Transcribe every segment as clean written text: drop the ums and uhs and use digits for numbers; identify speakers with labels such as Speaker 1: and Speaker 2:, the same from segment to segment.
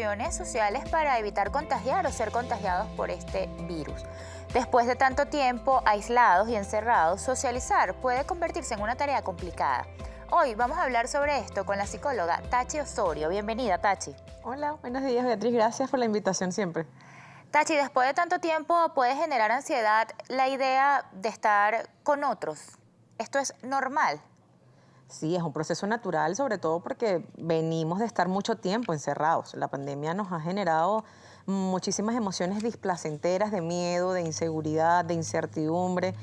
Speaker 1: recomendaciones sociales para evitar contagiar o ser contagiados por este virus. Después de tanto tiempo aislados y encerrados, socializar puede convertirse en una tarea complicada. Hoy vamos a hablar sobre esto con la psicóloga Tachi Osorio. Bienvenida, Tachi.
Speaker 2: Hola, buenos días, Beatriz. Gracias por la invitación siempre.
Speaker 1: Tachi, después de tanto tiempo puede generar ansiedad la idea de estar con otros. ¿Esto es normal?
Speaker 2: Sí, es un proceso natural, sobre todo porque venimos de estar mucho tiempo encerrados. La pandemia nos ha generado muchísimas emociones displacenteras, de miedo, de inseguridad, de incertidumbre.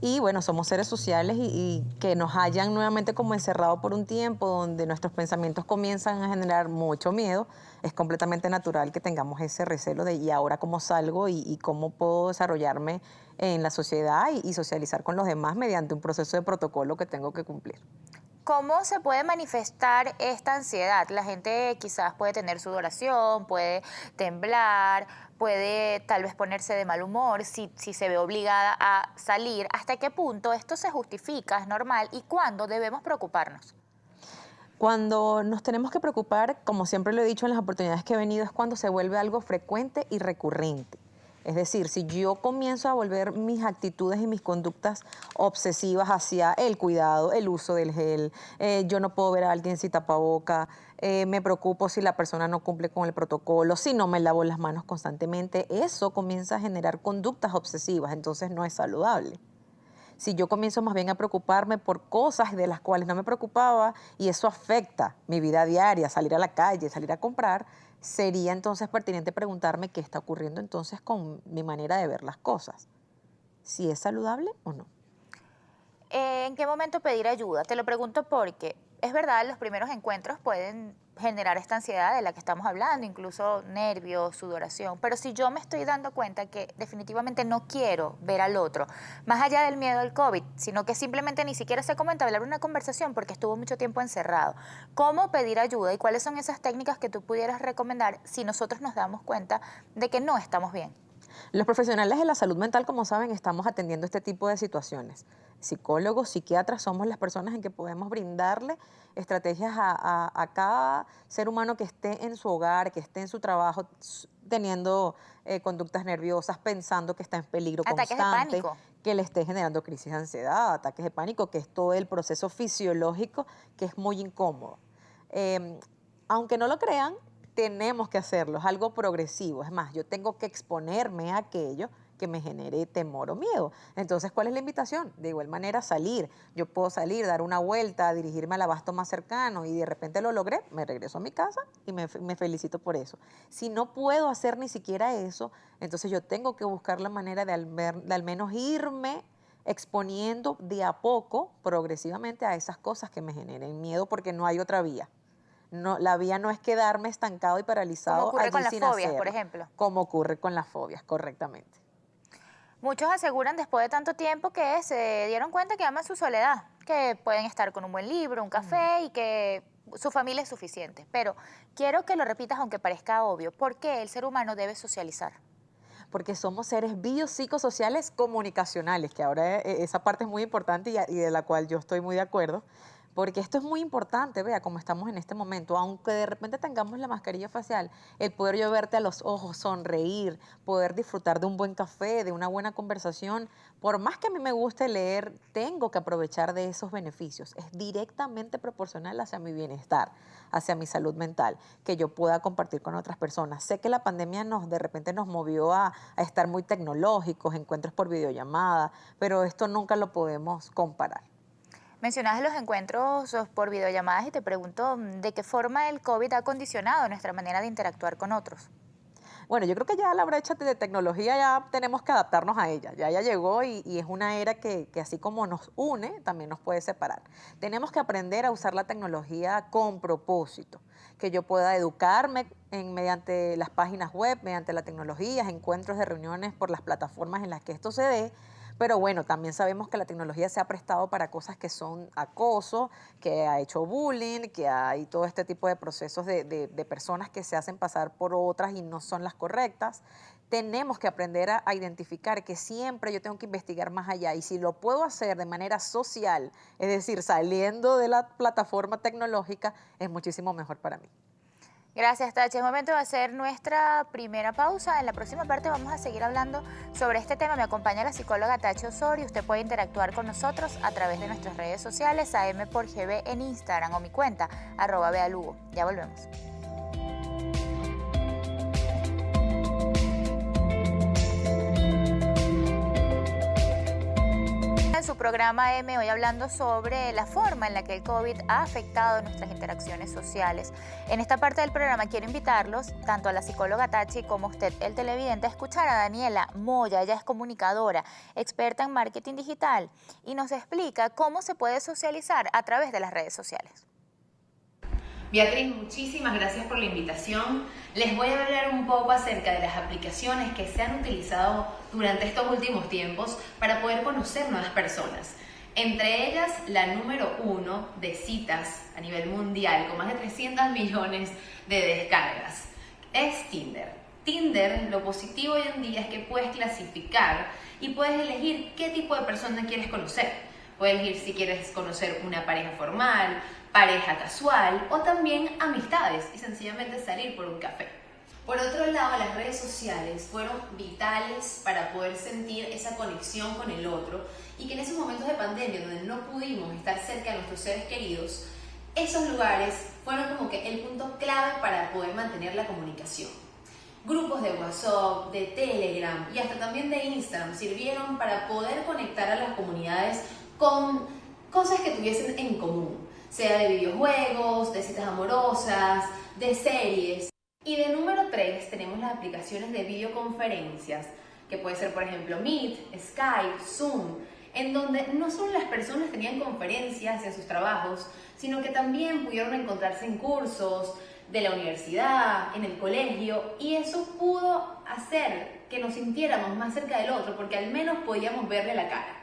Speaker 2: Y bueno, somos seres sociales y que nos hayan nuevamente como encerrado por un tiempo donde nuestros pensamientos comienzan a generar mucho miedo, es completamente natural que tengamos ese recelo de ¿y ahora cómo salgo y cómo puedo desarrollarme en la sociedad y socializar con los demás mediante un proceso de protocolo que tengo que cumplir?
Speaker 1: ¿Cómo se puede manifestar esta ansiedad? La gente quizás puede tener sudoración, puede temblar, puede tal vez ponerse de mal humor si se ve obligada a salir. ¿Hasta qué punto esto se justifica, es normal? ¿Y cuándo debemos preocuparnos?
Speaker 2: Cuando nos tenemos que preocupar, como siempre lo he dicho en las oportunidades que he venido, es cuando se vuelve algo frecuente y recurrente. Es decir, si yo comienzo a volver mis actitudes y mis conductas obsesivas hacia el cuidado, el uso del gel, yo no puedo ver a alguien sin tapaboca, me preocupo si la persona no cumple con el protocolo, si no me lavo las manos constantemente, eso comienza a generar conductas obsesivas, entonces no es saludable. Si yo comienzo más bien a preocuparme por cosas de las cuales no me preocupaba y eso afecta mi vida diaria, salir a la calle, salir a comprar, sería entonces pertinente preguntarme qué está ocurriendo entonces con mi manera de ver las cosas, si es saludable o no.
Speaker 1: ¿En qué momento pedir ayuda? Te lo pregunto porque es verdad, los primeros encuentros pueden generar esta ansiedad de la que estamos hablando, incluso nervios, sudoración. Pero si yo me estoy dando cuenta que definitivamente no quiero ver al otro, más allá del miedo al COVID, sino que simplemente ni siquiera sé cómo entablar una conversación porque estuvo mucho tiempo encerrado, ¿cómo pedir ayuda y cuáles son esas técnicas que tú pudieras recomendar si nosotros nos damos cuenta de que no estamos bien?
Speaker 2: Los profesionales de la salud mental, como saben, estamos atendiendo este tipo de situaciones. Psicólogos, psiquiatras, somos las personas en que podemos brindarle estrategias a cada ser humano que esté en su hogar, que esté en su trabajo, teniendo conductas nerviosas, pensando que está en peligro
Speaker 1: Ataques de
Speaker 2: constante,
Speaker 1: pánico.
Speaker 2: que le esté generando crisis de ansiedad, ataques de pánico, que es todo el proceso fisiológico que es muy incómodo. Em, Aunque no lo crean, tenemos que hacerlo, es algo progresivo. Es más, yo tengo que exponerme a aquello que me genere temor o miedo. Entonces, ¿cuál es la invitación? De igual manera, salir. Yo puedo salir, dar una vuelta, dirigirme al abasto más cercano y de repente lo logré, me regreso a mi casa y me felicito por eso. Si no puedo hacer ni siquiera eso, entonces yo tengo que buscar la manera de al menos irme exponiendo de a poco, progresivamente, a esas cosas que me generen miedo porque no hay otra vía. No, la vía no es quedarme estancado y
Speaker 1: Como
Speaker 2: paralizado
Speaker 1: ocurre con
Speaker 2: allí
Speaker 1: las
Speaker 2: sin
Speaker 1: fobias, por
Speaker 2: hacerlo,
Speaker 1: ejemplo.
Speaker 2: como ocurre con las fobias, correctamente.
Speaker 1: Muchos aseguran después de tanto tiempo que se dieron cuenta que aman su soledad, que pueden estar con un buen libro, un café y que su familia es suficiente. Pero quiero que lo repitas aunque parezca obvio. ¿Por qué el ser humano debe socializar?
Speaker 2: Porque somos seres biopsicosociales comunicacionales, que ahora esa parte es muy importante y de la cual yo estoy muy de acuerdo, porque esto es muy importante, vea, como estamos en este momento, aunque de repente tengamos la mascarilla facial, el poder yo verte a los ojos, sonreír, poder disfrutar de un buen café, de una buena conversación, por más que a mí me guste leer, tengo que aprovechar de esos beneficios. Es directamente proporcional hacia mi bienestar, hacia mi salud mental, que yo pueda compartir con otras personas. Sé que la pandemia de repente nos movió a estar muy tecnológicos, encuentros por videollamada, pero esto nunca lo podemos comparar.
Speaker 1: Mencionas los encuentros por videollamadas y te pregunto, ¿de qué forma el COVID ha condicionado nuestra manera de interactuar con otros?
Speaker 2: Bueno, yo creo que ya la brecha de tecnología ya tenemos que adaptarnos a ella. Ya llegó y es una era que así como nos une, también nos puede separar. Tenemos que aprender a usar la tecnología con propósito, que yo pueda educarme mediante las páginas web, mediante la tecnología, encuentros de reuniones por las plataformas en las que esto se dé. Pero bueno, también sabemos que la tecnología se ha prestado para cosas que son acoso, que ha hecho bullying, que hay todo este tipo de procesos de personas que se hacen pasar por otras y no son las correctas. Tenemos que aprender a identificar que siempre yo tengo que investigar más allá y si lo puedo hacer de manera social, es decir, saliendo de la plataforma tecnológica, es muchísimo mejor para mí.
Speaker 1: Gracias, Tachi. Es momento de hacer nuestra primera pausa. En la próxima parte vamos a seguir hablando sobre este tema. Me acompaña la psicóloga Tachi Osorio. Usted puede interactuar con nosotros a través de nuestras redes sociales, AM por GB en Instagram o mi cuenta, @bealugo. Ya volvemos. En su programa M, hoy hablando sobre la forma en la que el COVID ha afectado nuestras interacciones sociales. En esta parte del programa quiero invitarlos, tanto a la psicóloga Tachi como a usted, el televidente, a escuchar a Daniela Moya. Ella es comunicadora, experta en marketing digital y nos explica cómo se puede socializar a través de las redes sociales.
Speaker 3: Beatriz, muchísimas gracias por la invitación. Les voy a hablar un poco acerca de las aplicaciones que se han utilizado durante estos últimos tiempos para poder conocer nuevas personas. Entre ellas, la número 1 de citas a nivel mundial, con más de 300 millones de descargas, es Tinder. Tinder, lo positivo hoy en día es que puedes clasificar y puedes elegir qué tipo de persona quieres conocer. Puedes elegir si quieres conocer una pareja formal, pareja casual o también amistades y sencillamente salir por un café. Por otro lado, las redes sociales fueron vitales para poder sentir esa conexión con el otro y que en esos momentos de pandemia donde no pudimos estar cerca de nuestros seres queridos, esos lugares fueron como que el punto clave para poder mantener la comunicación. Grupos de WhatsApp, de Telegram y hasta también de Instagram sirvieron para poder conectar a las comunidades con cosas que tuviesen en común, sea de videojuegos, de citas amorosas, de series. Y de número 3 tenemos las aplicaciones de videoconferencias, que puede ser por ejemplo Meet, Skype, Zoom, en donde no solo las personas tenían conferencias en sus trabajos, sino que también pudieron encontrarse en cursos de la universidad, en el colegio, y eso pudo hacer que nos sintiéramos más cerca del otro, porque al menos podíamos verle la cara.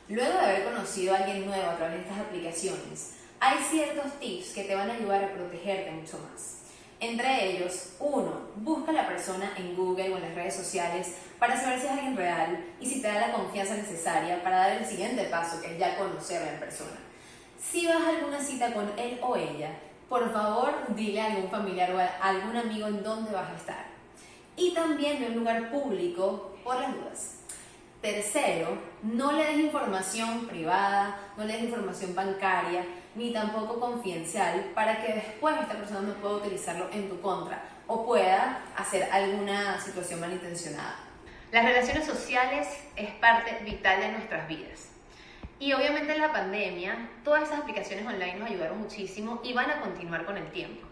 Speaker 3: Luego de haber conocido a alguien nuevo a través de estas aplicaciones, hay ciertos tips que te van a ayudar a protegerte mucho más. Entre ellos, 1. Busca a la persona en Google o en las redes sociales para saber si es alguien real y si te da la confianza necesaria para dar el siguiente paso, que es ya conocerla en persona. Si vas a alguna cita con él o ella, por favor dile a algún familiar o a algún amigo en dónde vas a estar. Y también en un lugar público por las dudas. Tercero, no le des información privada, no le des información bancaria, ni tampoco confidencial, para que después esta persona no pueda utilizarlo en tu contra o pueda hacer alguna situación malintencionada. Las relaciones sociales es parte vital de nuestras vidas. Y obviamente en la pandemia, todas esas aplicaciones online nos ayudaron muchísimo y van a continuar con el tiempo.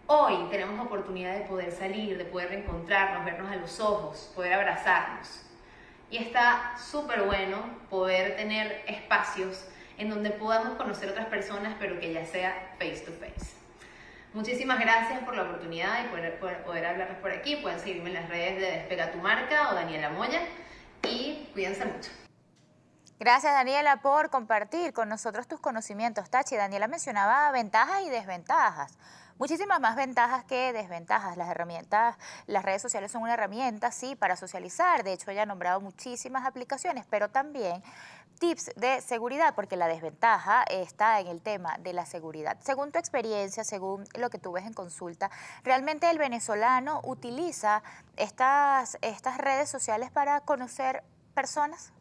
Speaker 3: Hoy tenemos oportunidad de poder salir, de poder reencontrarnos, vernos a los ojos, poder abrazarnos. Y está súper bueno poder tener espacios en donde podamos conocer otras personas, pero que ya sea face to face. Muchísimas gracias por la oportunidad de poder hablarles por aquí. Pueden seguirme en las redes de Despega tu Marca o Daniela Moya y cuídense mucho.
Speaker 1: Gracias, Daniela, por compartir con nosotros tus conocimientos, Tachi. Daniela mencionaba ventajas y desventajas. Muchísimas más ventajas que desventajas. Las herramientas, las redes sociales son una herramienta, sí, para socializar. De hecho, ella ha nombrado muchísimas aplicaciones, pero también tips de seguridad, porque la desventaja está en el tema de la seguridad. Según tu experiencia, según lo que tú ves en consulta, ¿realmente el venezolano utiliza estas redes sociales para conocer personas?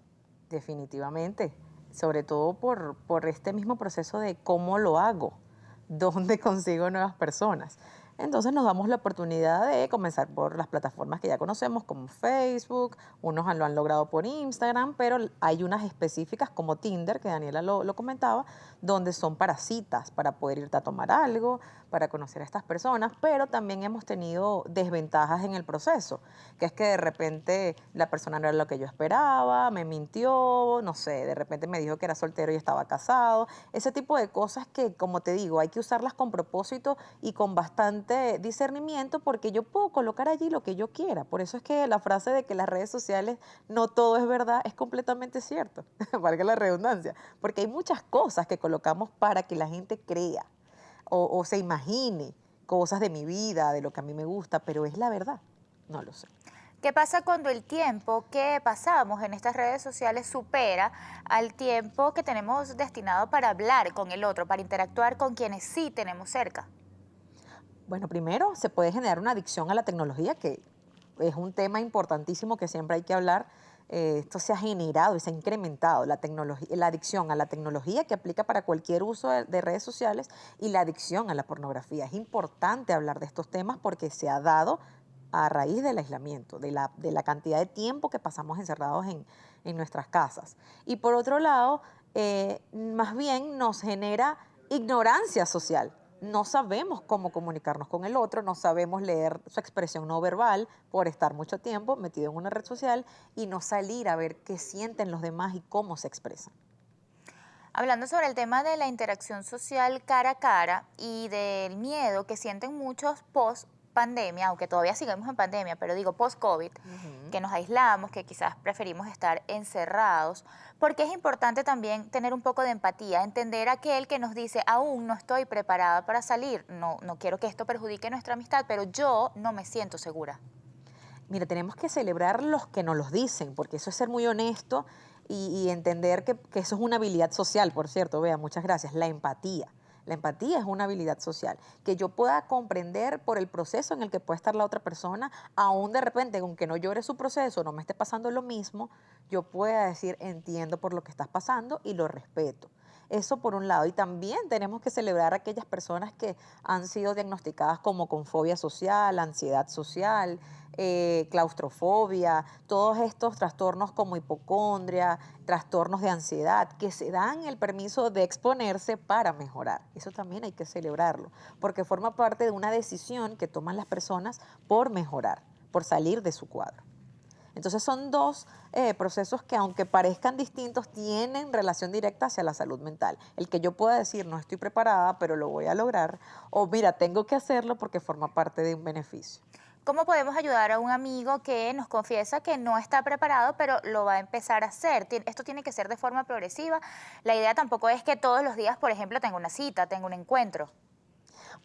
Speaker 2: Definitivamente, sobre todo por este mismo proceso de cómo lo hago, dónde consigo nuevas personas. Entonces nos damos la oportunidad de comenzar por las plataformas que ya conocemos como Facebook, unos lo han logrado por Instagram, pero hay unas específicas como Tinder, que Daniela lo comentaba, donde son para citas, para poder irte a tomar algo, para conocer a estas personas, pero también hemos tenido desventajas en el proceso, que es que de repente la persona no era lo que yo esperaba, me mintió, no sé, de repente me dijo que era soltero y estaba casado, ese tipo de cosas que, como te digo, hay que usarlas con propósito y con bastante discernimiento, porque yo puedo colocar allí lo que yo quiera. Por eso es que la frase de que las redes sociales no todo es verdad es completamente cierto, valga la redundancia, porque hay muchas cosas que colocamos para que la gente crea o se imagine cosas de mi vida, de lo que a mí me gusta, pero ¿es la verdad? No lo sé.
Speaker 1: ¿Qué pasa cuando el tiempo que pasamos en estas redes sociales supera al tiempo que tenemos destinado para hablar con el otro, para interactuar con quienes sí tenemos cerca?
Speaker 2: Bueno, primero se puede generar una adicción a la tecnología, que es un tema importantísimo que siempre hay que hablar. Esto se ha generado y se ha incrementado, la tecnología, la adicción a la tecnología que aplica para cualquier uso de redes sociales y la adicción a la pornografía. Es importante hablar de estos temas porque se ha dado a raíz del aislamiento, de la cantidad de tiempo que pasamos encerrados en nuestras casas. Y por otro lado, más bien nos genera ignorancia social. No sabemos cómo comunicarnos con el otro, no sabemos leer su expresión no verbal por estar mucho tiempo metido en una red social y no salir a ver qué sienten los demás y cómo se expresan.
Speaker 1: Hablando sobre el tema de la interacción social cara a cara y del miedo que sienten muchos post pandemia, aunque todavía sigamos en pandemia, pero digo post-COVID, que nos aislamos, que quizás preferimos estar encerrados, porque es importante también tener un poco de empatía, entender a aquel que nos dice, aún no estoy preparada para salir, no quiero que esto perjudique nuestra amistad, pero yo no me siento segura.
Speaker 2: Mira, tenemos que celebrar los que nos los dicen, porque eso es ser muy honesto y entender que eso es una habilidad social, por cierto, vea, muchas gracias, la empatía. La empatía es una habilidad social, que yo pueda comprender por el proceso en el que puede estar la otra persona, aún de repente, aunque no llore su proceso, no me esté pasando lo mismo, yo pueda decir, entiendo por lo que estás pasando y lo respeto. Eso por un lado. Y también tenemos que celebrar a aquellas personas que han sido diagnosticadas como con fobia social, ansiedad social, claustrofobia, todos estos trastornos como hipocondria, trastornos de ansiedad, que se dan el permiso de exponerse para mejorar. Eso también hay que celebrarlo, porque forma parte de una decisión que toman las personas por mejorar, por salir de su cuadro. Entonces son dos procesos que, aunque parezcan distintos, tienen relación directa hacia la salud mental. El que yo pueda decir, no estoy preparada, pero lo voy a lograr, o mira, tengo que hacerlo porque forma parte de un beneficio.
Speaker 1: ¿Cómo podemos ayudar a un amigo que nos confiesa que no está preparado, pero lo va a empezar a hacer? Esto tiene que ser de forma progresiva. La idea tampoco es que todos los días, por ejemplo, tenga una cita, tenga un encuentro.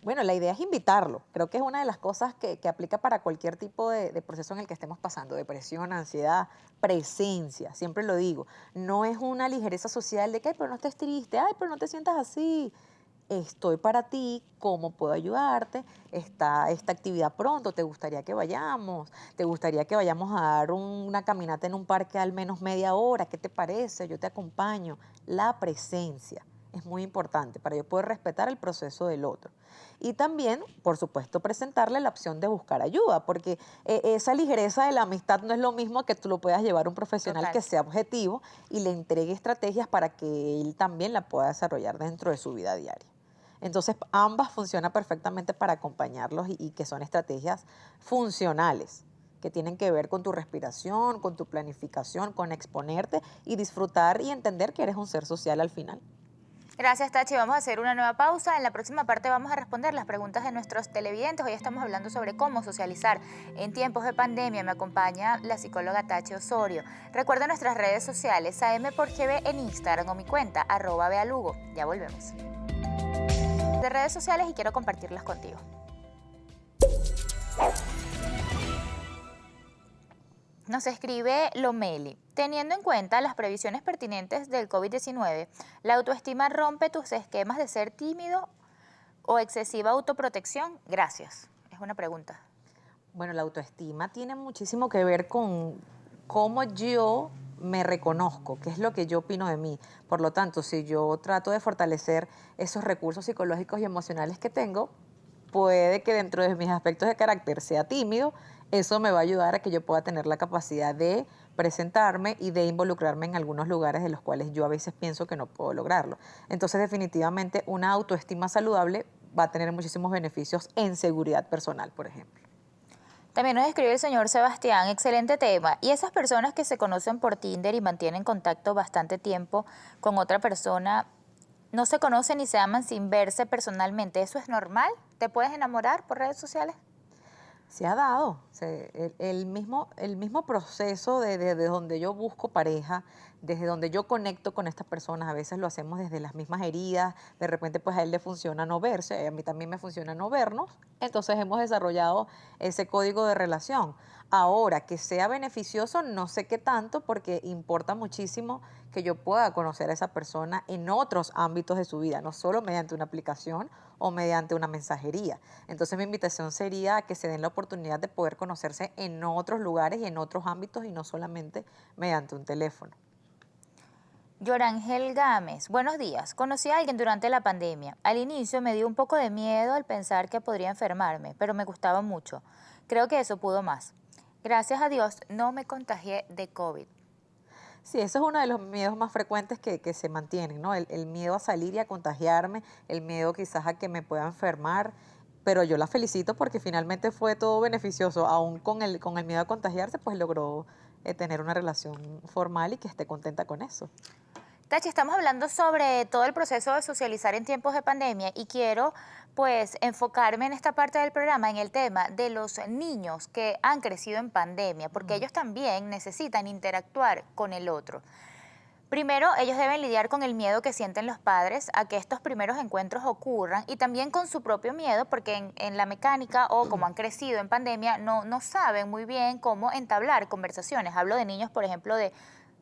Speaker 2: Bueno, la idea es invitarlo. Creo que es una de las cosas que aplica para cualquier tipo de proceso en el que estemos pasando, depresión, ansiedad, presencia, siempre lo digo. No es una ligereza social de que, ay, pero no estés triste, ay, pero no te sientas así. Estoy para ti, ¿cómo puedo ayudarte? Está esta actividad pronto, ¿te gustaría que vayamos? ¿Te gustaría que vayamos a dar una caminata en un parque al menos media hora? ¿Qué te parece? Yo te acompaño. La presencia es muy importante para yo poder respetar el proceso del otro. Y también, por supuesto, presentarle la opción de buscar ayuda, porque esa ligereza de la amistad no es lo mismo que tú lo puedas llevar a un profesional
Speaker 1: Total.
Speaker 2: que sea objetivo y le entregue estrategias para que él también la pueda desarrollar dentro de su vida diaria. Entonces, ambas funcionan perfectamente para acompañarlos y que son estrategias funcionales, que tienen que ver con tu respiración, con tu planificación, con exponerte y disfrutar y entender que eres un ser social al final.
Speaker 1: Gracias, Tachi. Vamos a hacer una nueva pausa. En la próxima parte vamos a responder las preguntas de nuestros televidentes. Hoy estamos hablando sobre cómo socializar en tiempos de pandemia. Me acompaña la psicóloga Tachi Osorio. Recuerda nuestras redes sociales, AM por GB en Instagram o mi cuenta, @bealugo. Ya volvemos. De redes sociales y quiero compartirlas contigo. Nos escribe Lomeli. Teniendo en cuenta las previsiones pertinentes del COVID-19, ¿la autoestima rompe tus esquemas de ser tímido o excesiva autoprotección? Gracias. Es una pregunta.
Speaker 2: Bueno, la autoestima tiene muchísimo que ver con cómo yo me reconozco, qué es lo que yo opino de mí. Por lo tanto, si yo trato de fortalecer esos recursos psicológicos y emocionales que tengo, puede que dentro de mis aspectos de carácter sea tímido. Eso me va a ayudar a que yo pueda tener la capacidad de presentarme y de involucrarme en algunos lugares de los cuales yo a veces pienso que no puedo lograrlo. Entonces, definitivamente, una autoestima saludable va a tener muchísimos beneficios en seguridad personal, por ejemplo.
Speaker 1: También nos escribe el señor Sebastián, excelente tema. Y esas personas que se conocen por Tinder y mantienen contacto bastante tiempo con otra persona, no se conocen ni se aman sin verse personalmente. ¿Eso es normal? ¿Te puedes enamorar por redes sociales?
Speaker 2: Se ha dado el mismo proceso de donde yo busco pareja, desde donde yo conecto con estas personas. A veces lo hacemos desde las mismas heridas, de repente pues a él le funciona no verse, a mí también me funciona no vernos, entonces hemos desarrollado ese código de relación. Ahora, que sea beneficioso, no sé qué tanto, porque importa muchísimo que yo pueda conocer a esa persona en otros ámbitos de su vida, no solo mediante una aplicación o mediante una mensajería. Entonces mi invitación sería a que se den la oportunidad de poder conocerse en otros lugares y en otros ámbitos y no solamente mediante un teléfono.
Speaker 1: Yorangel Gámez, buenos días. Conocí a alguien durante la pandemia. Al inicio me dio un poco de miedo al pensar que podría enfermarme, pero me gustaba mucho. Creo que eso pudo más. Gracias a Dios no me contagié de COVID.
Speaker 2: Sí, eso es uno de los miedos más frecuentes que se mantienen, ¿no? El miedo a salir y a contagiarme, el miedo quizás a que me pueda enfermar, pero yo la felicito porque finalmente fue todo beneficioso, aún con el miedo a contagiarse, pues logró tener una relación formal y que esté contenta con eso.
Speaker 1: Tachi, estamos hablando sobre todo el proceso de socializar en tiempos de pandemia y quiero pues enfocarme en esta parte del programa en el tema de los niños que han crecido en pandemia, porque ellos también necesitan interactuar con el otro. Primero, ellos deben lidiar con el miedo que sienten los padres a que estos primeros encuentros ocurran y también con su propio miedo, porque en la mecánica o como han crecido en pandemia, no saben muy bien cómo entablar conversaciones. Hablo de niños, por ejemplo, de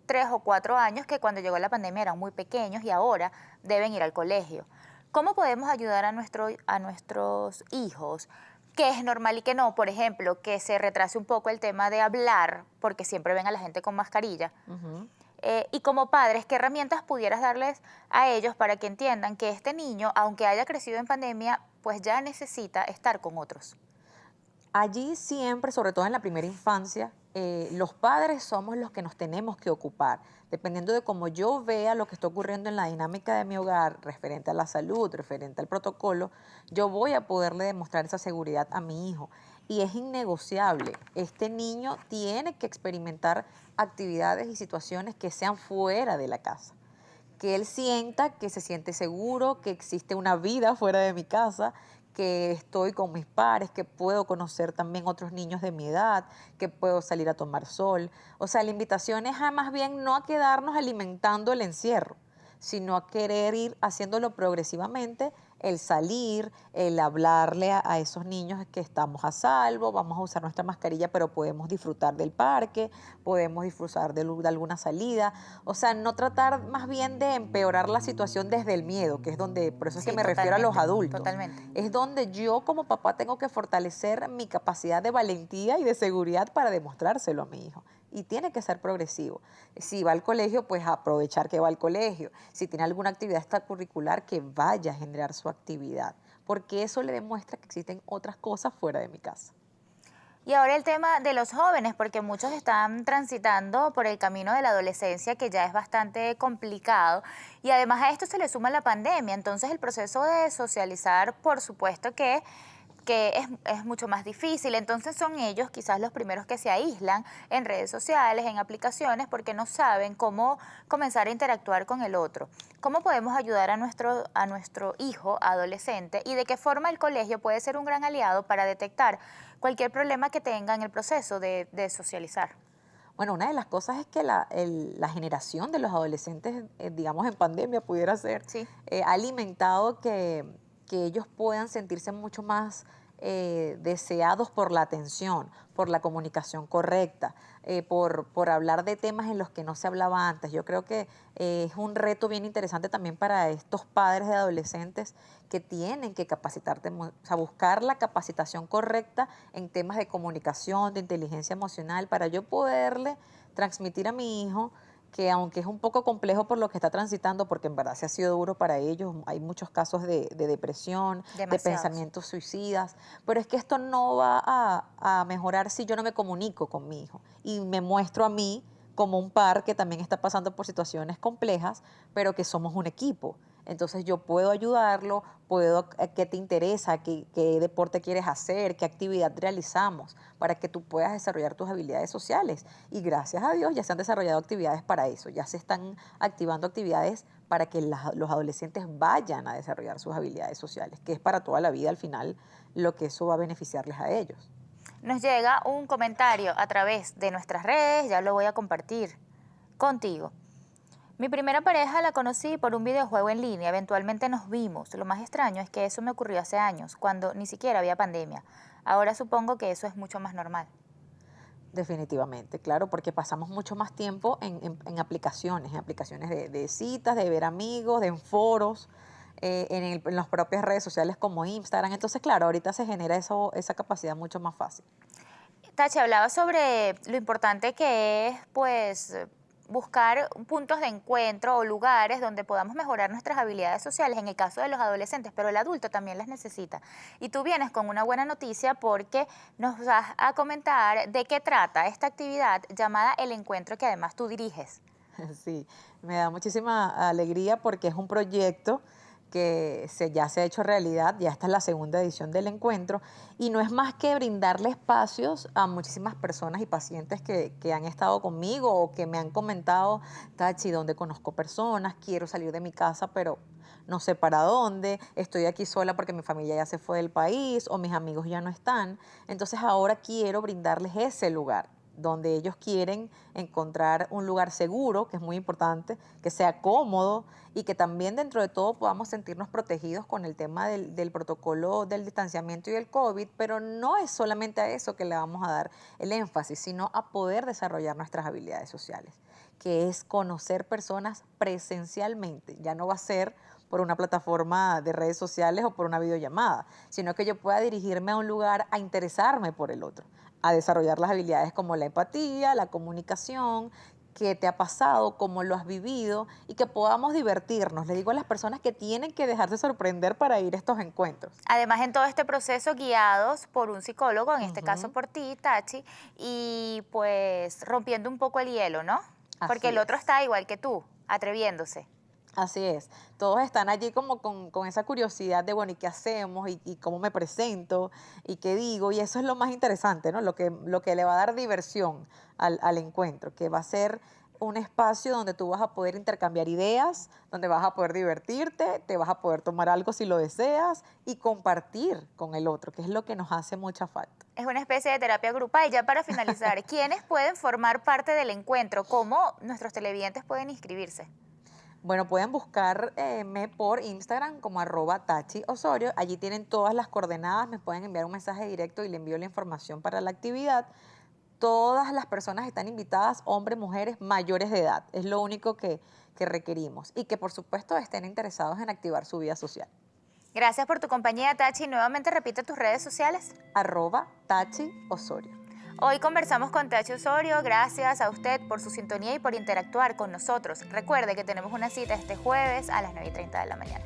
Speaker 1: 3 o 4 años que cuando llegó la pandemia eran muy pequeños y ahora deben ir al colegio. ¿Cómo podemos ayudar a nuestros hijos? Que es normal y que no, por ejemplo, que se retrase un poco el tema de hablar, porque siempre ven a la gente con mascarilla.
Speaker 2: Ujú.
Speaker 1: Y como padres, ¿qué herramientas pudieras darles a ellos para que entiendan que este niño, aunque haya crecido en pandemia, pues ya necesita estar con otros?
Speaker 2: Allí siempre, sobre todo en la primera infancia, los padres somos los que nos tenemos que ocupar. Dependiendo de cómo yo vea lo que está ocurriendo en la dinámica de mi hogar, referente a la salud, referente al protocolo, yo voy a poderle demostrar esa seguridad a mi hijo. Y es innegociable. Este niño tiene que experimentar actividades y situaciones que sean fuera de la casa, que él sienta que se siente seguro, que existe una vida fuera de mi casa, que estoy con mis pares, que puedo conocer también otros niños de mi edad, que puedo salir a tomar sol. O sea, la invitación es más bien no a quedarnos alimentando el encierro, sino a querer ir haciéndolo progresivamente, el salir, el hablarle a esos niños que estamos a salvo, vamos a usar nuestra mascarilla, pero podemos disfrutar del parque, podemos disfrutar de alguna salida. O sea, no tratar más bien de empeorar la situación desde el miedo, que es donde, por eso es que
Speaker 1: Sí,
Speaker 2: me refiero a los
Speaker 1: totalmente,
Speaker 2: adultos.
Speaker 1: totalmente.
Speaker 2: Es donde yo como papá tengo que fortalecer mi capacidad de valentía y de seguridad para demostrárselo a mi hijo. Y tiene que ser progresivo. Si va al colegio, pues aprovechar que va al colegio. Si tiene alguna actividad extracurricular, que vaya a generar su actividad. Porque eso le demuestra que existen otras cosas fuera de mi casa.
Speaker 1: Y ahora el tema de los jóvenes, porque muchos están transitando por el camino de la adolescencia, que ya es bastante complicado. Y además a esto se le suma la pandemia. Entonces el proceso de socializar, por supuesto que es mucho más difícil. Entonces son ellos quizás los primeros que se aíslan en redes sociales, en aplicaciones, porque no saben cómo comenzar a interactuar con el otro. ¿Cómo podemos ayudar a nuestro hijo adolescente y de qué forma el colegio puede ser un gran aliado para detectar cualquier problema que tenga en el proceso de socializar?
Speaker 2: Bueno, una de las cosas es que la generación de los adolescentes, digamos en pandemia pudiera ser,
Speaker 1: Sí.
Speaker 2: ha alimentado que ellos puedan sentirse mucho más deseados por la atención, por la comunicación correcta, por hablar de temas en los que no se hablaba antes. Yo creo que es un reto bien interesante también para estos padres de adolescentes que tienen que capacitarte, o sea, buscar la capacitación correcta en temas de comunicación, de inteligencia emocional, para yo poderle transmitir a mi hijo que aunque es un poco complejo por lo que está transitando, porque en verdad se ha sido duro para ellos, hay muchos casos de depresión, de
Speaker 1: Demasiados.
Speaker 2: pensamientos suicidas, pero es que esto no va a mejorar si yo no me comunico con mi hijo y me muestro a mí como un par que también está pasando por situaciones complejas, pero que somos un equipo. Entonces yo puedo ayudarlo, qué te interesa, qué deporte quieres hacer, qué actividad realizamos, para que tú puedas desarrollar tus habilidades sociales. Y gracias a Dios ya se han desarrollado actividades para eso, ya se están activando actividades para que los adolescentes vayan a desarrollar sus habilidades sociales, que es para toda la vida al final lo que eso va a beneficiarles a ellos.
Speaker 1: Nos llega un comentario a través de nuestras redes, ya lo voy a compartir contigo. Mi primera pareja la conocí por un videojuego en línea, eventualmente nos vimos. Lo más extraño es que eso me ocurrió hace años, cuando ni siquiera había pandemia. Ahora supongo que eso es mucho más normal.
Speaker 2: Definitivamente, claro, porque pasamos mucho más tiempo en aplicaciones, de citas, de ver amigos, en foros, en las propias redes sociales como Instagram. Entonces, claro, ahorita se genera esa capacidad mucho más fácil.
Speaker 1: Tachi, hablaba sobre lo importante que es, pues, buscar puntos de encuentro o lugares donde podamos mejorar nuestras habilidades sociales, en el caso de los adolescentes, pero el adulto también las necesita. Y tú vienes con una buena noticia porque nos vas a comentar de qué trata esta actividad llamada El Encuentro, que además tú diriges.
Speaker 2: Sí, me da muchísima alegría porque es un proyecto que ya se ha hecho realidad, ya esta es la segunda edición del encuentro, y no es más que brindarle espacios a muchísimas personas y pacientes que han estado conmigo o que me han comentado, Tachi, ¿dónde conozco personas? Quiero salir de mi casa, pero no sé para dónde, estoy aquí sola porque mi familia ya se fue del país o mis amigos ya no están. Entonces ahora quiero brindarles ese lugar donde ellos quieren encontrar un lugar seguro, que es muy importante, que sea cómodo y que también dentro de todo podamos sentirnos protegidos con el tema del protocolo del distanciamiento y el COVID, pero no es solamente a eso que le vamos a dar el énfasis, sino a poder desarrollar nuestras habilidades sociales, que es conocer personas presencialmente. Ya no va a ser por una plataforma de redes sociales o por una videollamada, sino que yo pueda dirigirme a un lugar a interesarme por el otro, a desarrollar las habilidades como la empatía, la comunicación, qué te ha pasado, cómo lo has vivido y que podamos divertirnos. Le digo a las personas que tienen que dejarse sorprender para ir a estos encuentros.
Speaker 1: Además, en todo este proceso guiados por un psicólogo, en este caso
Speaker 2: Ujú.
Speaker 1: por ti, Tachi, y pues rompiendo un poco el hielo, ¿no? Porque
Speaker 2: Así
Speaker 1: el otro
Speaker 2: es.
Speaker 1: está igual que tú, atreviéndose.
Speaker 2: Así es, todos están allí como con esa curiosidad de, bueno, ¿y qué hacemos? ¿Y cómo me presento? ¿Y qué digo? Y eso es lo más interesante, ¿no? Lo que le va a dar diversión al encuentro, que va a ser un espacio donde tú vas a poder intercambiar ideas, donde vas a poder divertirte, te vas a poder tomar algo si lo deseas y compartir con el otro, que es lo que nos hace mucha falta.
Speaker 1: Es una especie de terapia grupal. Y ya para finalizar, ¿quiénes pueden formar parte del encuentro? ¿Cómo nuestros televidentes pueden inscribirse?
Speaker 2: Bueno, pueden buscarme por Instagram como @TachiOsorio. Allí tienen todas las coordenadas, me pueden enviar un mensaje directo y le envío la información para la actividad. Todas las personas están invitadas, hombres, mujeres, mayores de edad. Es lo único que requerimos. Y que por supuesto estén interesados en activar su vida social.
Speaker 1: Gracias por tu compañía, Tachi. Nuevamente repite tus redes sociales.
Speaker 2: @TachiOsorio.
Speaker 1: Hoy conversamos con Tachi Osorio. Gracias a usted por su sintonía y por interactuar con nosotros. Recuerde que tenemos una cita este jueves a las 9:30 de la mañana.